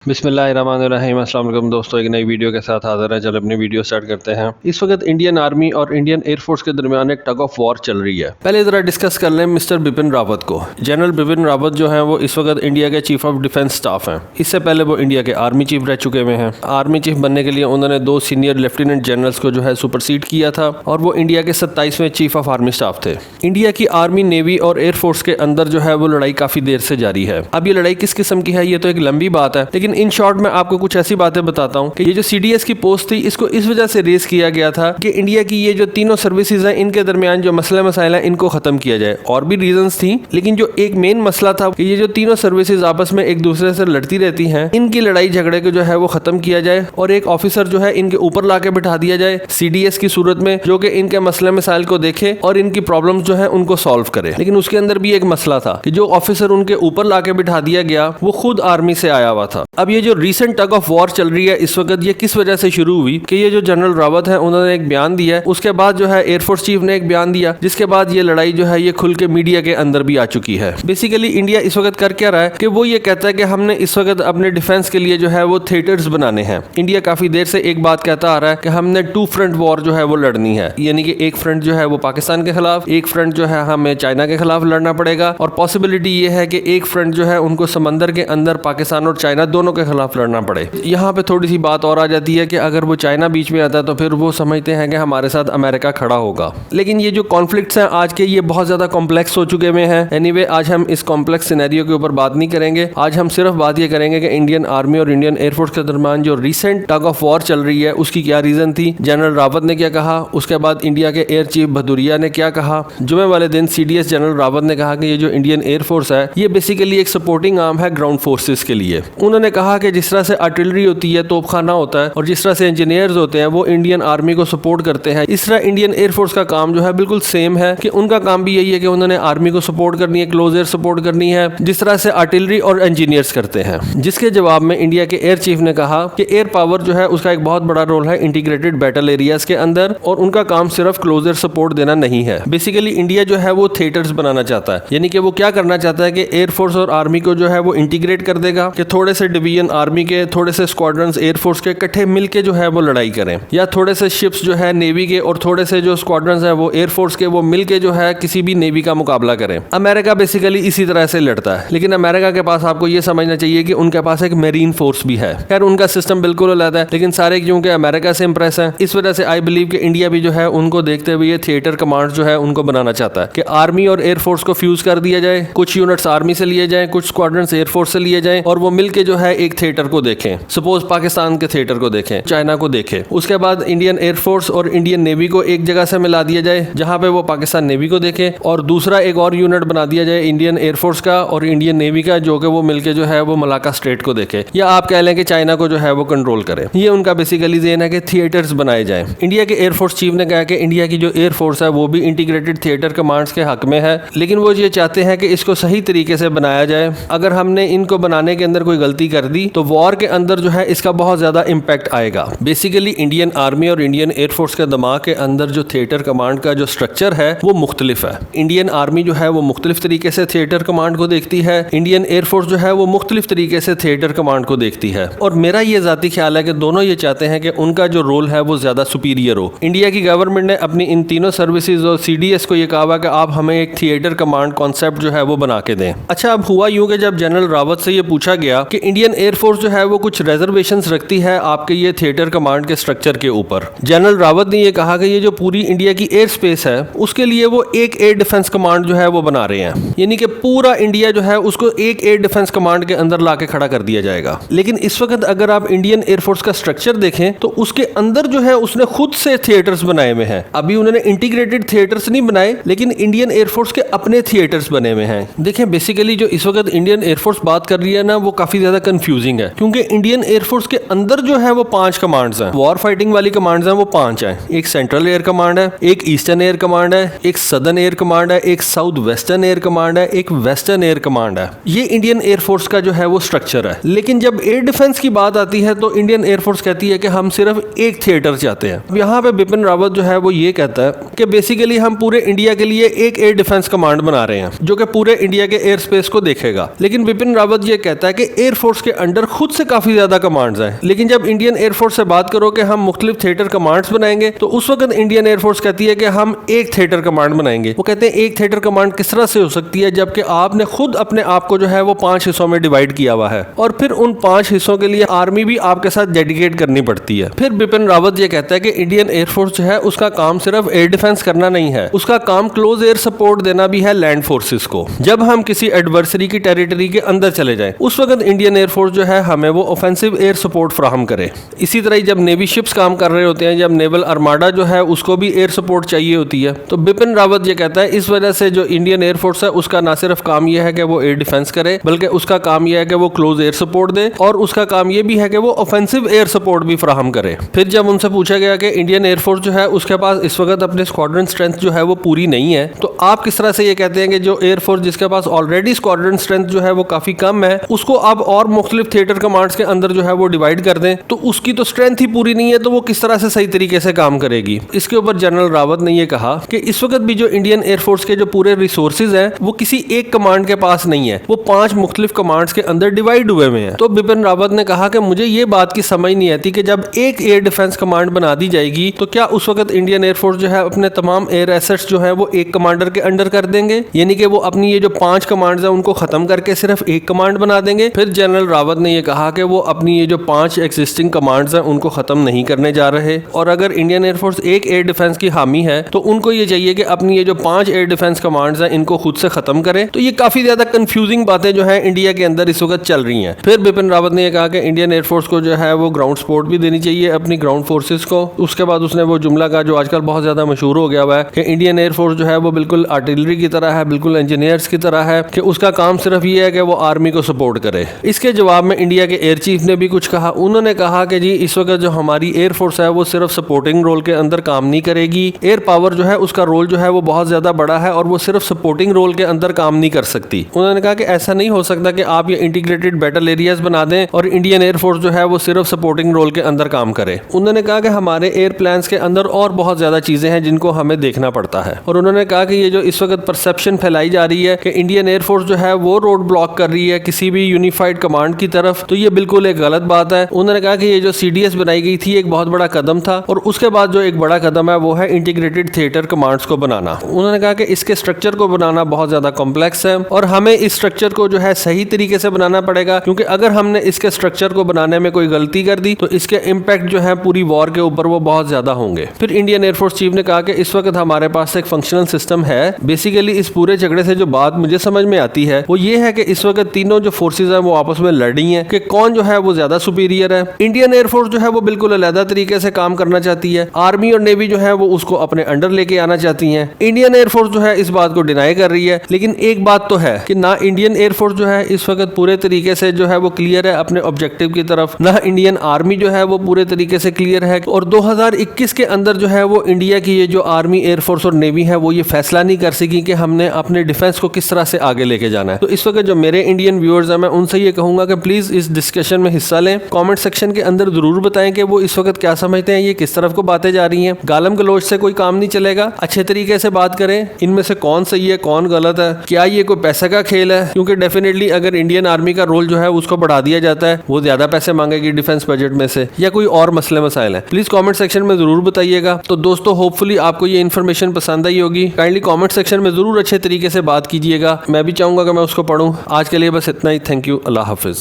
बिस्मिल्लाहिर्रहमानिर्रहीम। अस्सलाम वालेकुम दोस्तों, एक नई वीडियो के साथ हाजिर है। चलो अपनी वीडियो स्टार्ट करते हैं। इस वक्त इंडियन आर्मी और इंडियन एयरफोर्स के दरमियान एक टग ऑफ वॉर चल रही है। पहले जरा डिस्कस कर लें मिस्टर बिपिन रावत को। जनरल बिपिन रावत जो हैं वो इस वक्त इंडिया के चीफ ऑफ डिफेंस स्टाफ हैं। इससे पहले वो इंडिया के आर्मी चीफ रह चुके हुए हैं। आर्मी चीफ बनने के लिए उन्होंने 2 सीनियर लेफ्टिनेंट जनरल्स को जो है सुपरसीड किया था और वो इंडिया के 27वें चीफ ऑफ आर्मी स्टाफ थे। इंडिया की आर्मी, नेवी और एयरफोर्स के अंदर जो है वो लड़ाई काफी देर से जारी है। अब ये लड़ाई किस किस्म की है ये तो एक लंबी बात है, लेकिन इन शॉर्ट में आपको कुछ ऐसी बातें बताता हूं कि ये जो सीडीएस की पोस्ट थी इसको इस वजह से रेस किया गया था कि इंडिया की ये जो तीनों सर्विसेज हैं इनके दरमियान जो मसले मसाइल हैं इनको खत्म किया जाए। और भी रीजंस थी, लेकिन जो एक मेन मसला था कि ये जो तीनों सर्विसेज आपस में एक दूसरे से लड़ती रहती हैं, इनकी लड़ाई झगड़े को जो है वो खत्म किया जाए और एक ऑफिसर जो है इनके ऊपर लाके बिठा दिया जाए सीडीएस की सूरत में, जो कि इनके मसले मसाइल को देखे और इनकी प्रॉब्लम्स जो है उनको सॉल्व करे। लेकिन उसके अंदर भी एक मसला था कि जो ऑफिसर उनके ऊपर लाके बिठा दिया गया वो खुद आर्मी से आया हुआ था। अब ये जो रिसेंट टग ऑफ वॉर चल रही है इस वक्त, ये किस वजह से शुरू हुई कि ये जो जनरल रावत है उन्होंने एक बयान दिया है, उसके बाद जो है एयरफोर्स चीफ ने एक बयान दिया, जिसके बाद ये लड़ाई जो है ये खुल के मीडिया के अंदर भी आ चुकी है। बेसिकली इंडिया इस वक्त कर क्या रहा है कि वो ये कहता है कि हमने इस वक्त अपने डिफेंस के लिए जो है वो थिएटर्स बनाने हैं। इंडिया काफी देर से एक बात कहता आ रहा है कि हमने 2 फ्रंट वॉर जो है वो लड़नी है, यानी कि एक फ्रंट जो है वो पाकिस्तान के खिलाफ, एक फ्रंट जो है हमें चाइना के खिलाफ लड़ना पड़ेगा और पॉसिबिलिटी ये है कि एक फ्रंट जो है उनको समंदर के अंदर पाकिस्तान और चाइना दोनों के खिलाफ लड़ना पड़े। यहाँ पे थोड़ी सी बात और आ जाती है कि अगर वो चाइना बीच में आता है तो फिर वो समझते हैं कि हमारे साथ अमेरिका खड़ा होगा। लेकिन ये जो कॉन्फ्लिक्ट्स हैं आज के, ये बहुत ज्यादा कॉम्प्लेक्स हो चुके हुए हैं। एनीवे, आज हम इस कॉम्प्लेक्स सिनेरियो के ऊपर बात नहीं करेंगे। आज हम सिर्फ बात ये करेंगे कि इंडियन आर्मी और इंडियन एयरफोर्स के दरमियान जो रिसेंट टग ऑफ वॉर चल रही है उसकी क्या रीजन थी, जनरल रावत ने क्या कहा, उसके बाद इंडिया के एयर चीफ भदौरिया ने क्या कहा। जुमे वाले दिन सीडीएस जनरल रावत ने कहा कि ये जो इंडियन एयरफोर्स है ये बेसिकली एक सपोर्टिंग आर्म है ग्राउंड फोर्सेस के लिए। उन्होंने कहा कि जिस तरह से आर्टिलरी होती है, तोपखाना होता है और जिस तरह से इंजीनियर्स होते हैं वो इंडियन आर्मी को सपोर्ट करते हैं, इस तरह इंडियन एयरफोर्स का काम जो है बिल्कुल सेम है कि उनका काम भी यही है कि उन्होंने आर्मी को सपोर्ट करनी है, क्लोज एयर सपोर्ट करनी है, जिस तरह से आर्टिलरी और इंजीनियर्स करते हैं। जिसके जवाब में इंडिया के एयर चीफ ने कहा कि एयर पावर जो है उसका एक बहुत बड़ा रोल है इंटीग्रेटेड बैटल एरियाज के अंदर और उनका काम सिर्फ क्लोज एयर सपोर्ट देना नहीं है। बेसिकली इंडिया जो है वो थिएटर्स बनाना चाहता है, यानी कि वो क्या करना चाहता है कि एयरफोर्स और आर्मी को जो है वो इंटीग्रेट कर देगा कि थोड़े से डिवीजन आर्मी के, थोड़े से स्क्वाड्रंस एयरफोर्स के इकट्ठे मिलके जो है वो लड़ाई करें, या थोड़े से शिप्स जो है नेवी के और थोड़े से जो स्क्वाड्रंस है वो एयरफोर्स के, वो मिलके जो है किसी भी नेवी का मुकाबला करें। अमेरिका बेसिकली इसी तरह से लड़ता है, लेकिन अमेरिका के पास आपको ये समझना चाहिए कि उनके पास एक मेरीन फोर्स भी है। खैर उनका सिस्टम बिल्कुल अलग है, लेकिन सारे क्योंकि अमेरिका से इंप्रेस है, इस वजह से आई बिलीव कि इंडिया भी जो है उनको देखते हुए ये थिएटर कमांड जो है उनको बनाना चाहता है कि आर्मी और एयरफोर्स को फ्यूज कर दिया जाए, कुछ यूनिट्स आर्मी से लिए जाए, कुछ स्क्वाड्रंस एयरफोर्स से लिए जाए और वो मिलके जो है एक थिएटर को देखें। सपोज पाकिस्तान के थिएटर को देखें, चाइना को देखें, उसके बाद इंडियन एयरफोर्स और इंडियन नेवी को एक जगह से मिला दिया जाए जहां पे वो पाकिस्तान नेवी को देखे और दूसरा एक और यूनिट बना दिया जाए इंडियन एयरफोर्स का और इंडियन नेवी का, जो कि वो मिलके जो है वो मलाका स्ट्रेट को देखे, या आप कह लें कि चाइना को जो है वो कंट्रोल करे। ये उनका बेसिकली जेन है कि थिएटर्स बनाए जाए। इंडिया के एयरफोर्स चीफ ने कहा कि इंडिया की जो एयरफोर्स है वो भी इंटीग्रेटेड थिएटर कमांड्स के हक में है, लेकिन वो ये चाहते हैं कि इसको सही तरीके से बनाया जाए। अगर हमने इनको बनाने के अंदर कोई गलती कर दी तो वॉर के अंदर जो है इसका बहुत ज्यादा इंपैक्ट आएगा। बेसिकली इंडियन आर्मी और इंडियन एयरफोर्स के दिमाग के अंदर जो थिएटर कमांड का जो स्ट्रक्चर है वो मुख्तलिफ है। इंडियन आर्मी जो है वो मुख्तलिफ तरीके से थिएटर कमांड को देखती है, इंडियन एयरफोर्स जो है वो मुख्तलिफ तरीके से थिएटर कमांड को देखती है। और मेरा ये जाती ख्याल है कि दोनों ये चाहते हैं कि उनका जो रोल है वो ज्यादा सुपीरियर हो। इंडिया की गवर्नमेंट ने अपनी इन तीनों सर्विसेज और सीडीएस को ये कहा कि आप हमें एक थिएटर कमांड कॉन्सेप्ट जो है वो बना के दें। अच्छा, अब हुआ यूं कि जब जनरल रावत से ये पूछा गया कि इंडियन एयरफोर्स जो है वो कुछ रिजर्वेशंस रखती है आपके ये थिएटर कमांड के स्ट्रक्चर के ऊपर, जनरल रावत ने ये कहा कि ये जो पूरी इंडिया की एयर स्पेस है उसके लिए वो एक एयर डिफेंस कमांड जो है वो बना रहे हैं, यानी कि पूरा इंडिया जो है उसको एक एयर डिफेंस कमांड के अंदर लाके खड़ा कर दिया जाएगा। लेकिन इस वक्त अगर आप इंडियन एयरफोर्स का स्ट्रक्चर देखें तो उसके अंदर जो है उसने खुद से थिएटर्स बनाए हुए हैं। अभी उन्होंने इंटीग्रेटेड थिएटर्स नहीं बनाए, लेकिन इंडियन एयरफोर्स के अपने थिएटर्स बने हुए हैं। देखें बेसिकली जो इस वक्त इंडियन एयरफोर्स बात कर रही है ना वो काफी ज्यादा कंफ्यूजिंग है, क्योंकि इंडियन एयरफोर्स के अंदर जो है वो 5 कमांड्स हैं, वॉर फाइटिंग वाली कमांड्स हैं वो 5 हैं। एक सेंट्रल एयर कमांड है, एक ईस्टर्न एयर कमांड है, एक सदर्न एयर कमांड है, एक साउथ वेस्टर्न एयर कमांड है, एक वेस्टर्न एयर कमांड है। ये इंडियन एयरफोर्स का जो है वो स्ट्रक्चर है। लेकिन जब एयर डिफेंस की बात आती है तो इंडियन एयरफोर्स कहती है कि हम सिर्फ एक थिएटर चाहते हैं। यहाँ पे बिपिन रावत जो है वो ये कहता है कि बेसिकली हम पूरे इंडिया के लिए एक एयर डिफेंस कमांड बना रहे हैं जो कि पूरे इंडिया के एयर स्पेस को देखेगा। लेकिन बिपिन रावत ये कहता है कि एयर फोर्स उसके अंडर खुद से काफी ज्यादा कमांड्स हैं। लेकिन जब इंडियन एयरफोर्स से बात करो कि हम मुख्तलिफ थिएटर कमांड्स बनाएंगे, तो उस वक्त इंडियन एयरफोर्स कहती है कि हम एक थिएटर कमांड बनाएंगे। वो कहते हैं एक थिएटर कमांड किस तरह से हो सकती है जबकि आपने खुद अपने आप को जो है वो 5 हिस्सों में डिवाइड किया हुआ है, और फिर उन 5 हिस्सों के लिए आर्मी भी आपके साथ डेडिकेट करनी पड़ती है। फिर बिपिन रावत ये कहता है कि इंडियन एयरफोर्स जो है उसका काम सिर्फ एयर डिफेंस करना नहीं है, उसका काम क्लोज एयर सपोर्ट देना भी है लैंड फोर्सेस को। जब हम किसी एडवर्सरी की टेरिटरी के अंदर चले जाएं, उस वक्त इंडियन एयरफोर्स जो है हमें वो ऑफेंसिव एयर सपोर्ट फराहम करे। इसी तरह जब नेवी शिप्स काम कर रहे होते हैं, जब नेवल आर्माडा जो है उसको भी एयर सपोर्ट चाहिए होती है, तो बिपिन रावत ये कहता है इस वजह से जो इंडियन एयरफोर्स है उसका ना सिर्फ काम यह है कि वो एयर डिफेंस करे, बल्कि उसका काम यह है कि वो क्लोज एयर सपोर्ट दे, और उसका काम यह भी है कि वो ऑफेंसिव एयर सपोर्ट भी फराहम करे। फिर जब उनसे पूछा गया कि इंडियन एयरफोर्स जो है उसके पास इस वक्त अपने स्क्वाड्रन स्ट्रेंथ जो है वो पूरी नहीं है, तो आप किस तरह से ये कहते हैं कि जो एयरफोर्स जिसके पास ऑलरेडी स्क्वाड्रन स्ट्रेंथ जो है वो काफी कम है, उसको अब और मुख्तलिफ थिएटर कमांड्स के अंदर जो है वो डिवाइड कर दें, तो उसकी तो स्ट्रेंथ ही पूरी नहीं है, तो वो किस तरह से सही तरीके से काम करेगी। इसके ऊपर जनरल रावत ने ये कहा कि इस वक्त भी जो इंडियन एयरफोर्स के जो पूरे रिसोर्सेज हैं वो किसी एक कमांड के पास नहीं है, वो 5 मुख्तलिफ कमांड्स के अंदर डिवाइड हुए हुए हैं। तो बिपिन रावत ने कहा कि मुझे ये बात की समझ नहीं आती कि जब एक एयर डिफेंस कमांड बना दी जाएगी तो क्या उस वक्त इंडियन एयरफोर्स जो है अपने तमाम एयर एसेट्स जो है वो एक कमांडर के अंडर कर देंगे, यानी कि वो अपनी ये जो 5 कमांड्स हैं उनको खत्म करके सिर्फ एक कमांड बना देंगे। फिर जनरल रावत ने यह कहा कि वो अपनी ये जो 5 एग्जिस्टिंग कमांड्स हैं उनको खत्म नहीं करने जा रहे, और अगर इंडियन एयरफोर्स एक एयर डिफेंस की हामी है तो उनको ये चाहिए कि अपनी ये जो 5 एयर डिफेंस कमांड्स हैं इनको खुद से खत्म करें। तो ये काफी ज्यादा कंफ्यूजिंग बातें जो है इंडिया के अंदर इस वक्त चल रही हैं। फिर बिपिन रावत ने यह कहा कि इंडियन एयरफोर्स को जो है वो ग्राउंड सपोर्ट भी देनी चाहिए अपनी ग्राउंड फोर्सेस को। उसके बाद उसने वो जुमला कहा जो आजकल बहुत ज्यादा मशहूर हो गया हुआ है कि इंडियन एयरफोर्स जो है वो बिल्कुल आर्टिलरी की तरह है, बिल्कुल इंजीनियर्स की तरह है, कि उसका काम सिर्फ ये है कि वो आर्मी को सपोर्ट करे। इसके जवाब में इंडिया के एयर चीफ ने भी कुछ कहा। उन्होंने कहा कि जी इस वक्त जो हमारी एयरफोर्स है वो सिर्फ सपोर्टिंग रोल के अंदर काम नहीं करेगी, एयर पावर जो है उसका रोल जो है वो बहुत ज्यादा बड़ा है और वो सिर्फ सपोर्टिंग रोल के अंदर काम नहीं कर सकती। उन्होंने कहा कि ऐसा नहीं हो सकता कि आप ये इंटीग्रेटेड बैटल एरियाज बना दें और इंडियन एयरफोर्स जो है वो सिर्फ सपोर्टिंग रोल के अंदर काम करे। उन्होंने कहा कि हमारे एयर प्लान्स के अंदर और बहुत ज्यादा चीजें हैं जिनको हमें देखना पड़ता है, और उन्होंने कहा कि ये जो इस वक्त परसेप्शन फैलाई जा रही है कि इंडियन एयरफोर्स जो है वो रोड ब्लॉक कर रही है किसी भी यूनिफाइड कमांड की तरफ, तो ये बिल्कुल एक गलत बात है। उन्होंने कहा कि ये जो CDS बनाई गई थी एक बहुत बड़ा कदम था, और उसके बाद जो एक बड़ा कदम है वो है इंटीग्रेटेड थिएटर कमांड्स को बनाना। उन्होंने कहा कि इसके स्ट्रक्चर को बनाना बहुत ज्यादा कॉम्प्लेक्स है और हमें इस स्ट्रक्चर को जो है सही तरीके से बनाना पड़ेगा, क्योंकि अगर हमने इसके स्ट्रक्चर को बनाने में कोई गलती कर दी तो इसके इम्पैक्ट जो है पूरी वॉर के ऊपर वो बहुत ज्यादा होंगे। फिर इंडियन एयरफोर्स चीफ ने कहा कि इस वक्त हमारे पास एक फंक्शनल सिस्टम है। बेसिकली इस पूरे झगड़े से जो बात मुझे समझ में आती है वो ये है कि इस वक्त तीनों जो फोर्सेज हैं वो आपस में लड़ रही हैं कि कौन जो है वो ज्यादा सुपीरियर है। इंडियन एयरफोर्स जो है वो बिल्कुल अलग तरीके से काम करना चाहती है, आर्मी और नेवी जो है वो उसको अपने अंडर लेके आना चाहती है। इंडियन एयरफोर्स जो है इस बात को डिनाई कर रही है, लेकिन एक बात तो है कि ना इंडियन एयरफोर्स जो है इस वक्त पूरे तरीके से जो है वो क्लियर है अपने ऑब्जेक्टिव की तरफ, ना इंडियन आर्मी जो है वो पूरे तरीके से क्लियर है, और 2021 के अंदर जो है वो इंडिया की ये जो आर्मी एयरफोर्स और नेवी है वो ये फैसला नहीं कर सकी कि हमने अपने डिफेंस को किस तरह से आगे लेके जाना है। तो इस वक्त जो मेरे इंडियन व्यूअर्स हैं मैं उनसे ये कहूंगा कि प्लीज इस डिस्कशन में हिस्सा लें, कमेंट सेक्शन के अंदर जरूर बताएं कि वो इस वक्त क्या समझते हैं, ये किस तरफ को बातें जा रही हैं। गालम गलोच से कोई काम नहीं चलेगा, अच्छे तरीके से बात करें, इनमें से कौन सही है कौन गलत है, क्या ये कोई पैसे का खेल है, क्योंकि डेफिनेटली अगर इंडियन आर्मी का रोल जो है उसको बढ़ा दिया जाता है वो ज्यादा पैसे मांगेगी डिफेंस बजट में से, या कोई और मसले मसाइल है। प्लीज कमेंट सेक्शन में जरूर बताइएगा। तो दोस्तों होपफुली आपको ये इन्फॉर्मेशन पसंद आई होगी। काइंडली कमेंट सेक्शन में जरूर अच्छे तरीके से बात कीजिएगा, मैं भी चाहूंगा कि मैं उसको पढूं। आज के लिए बस इतना ही। Thank you. Allah Hafiz.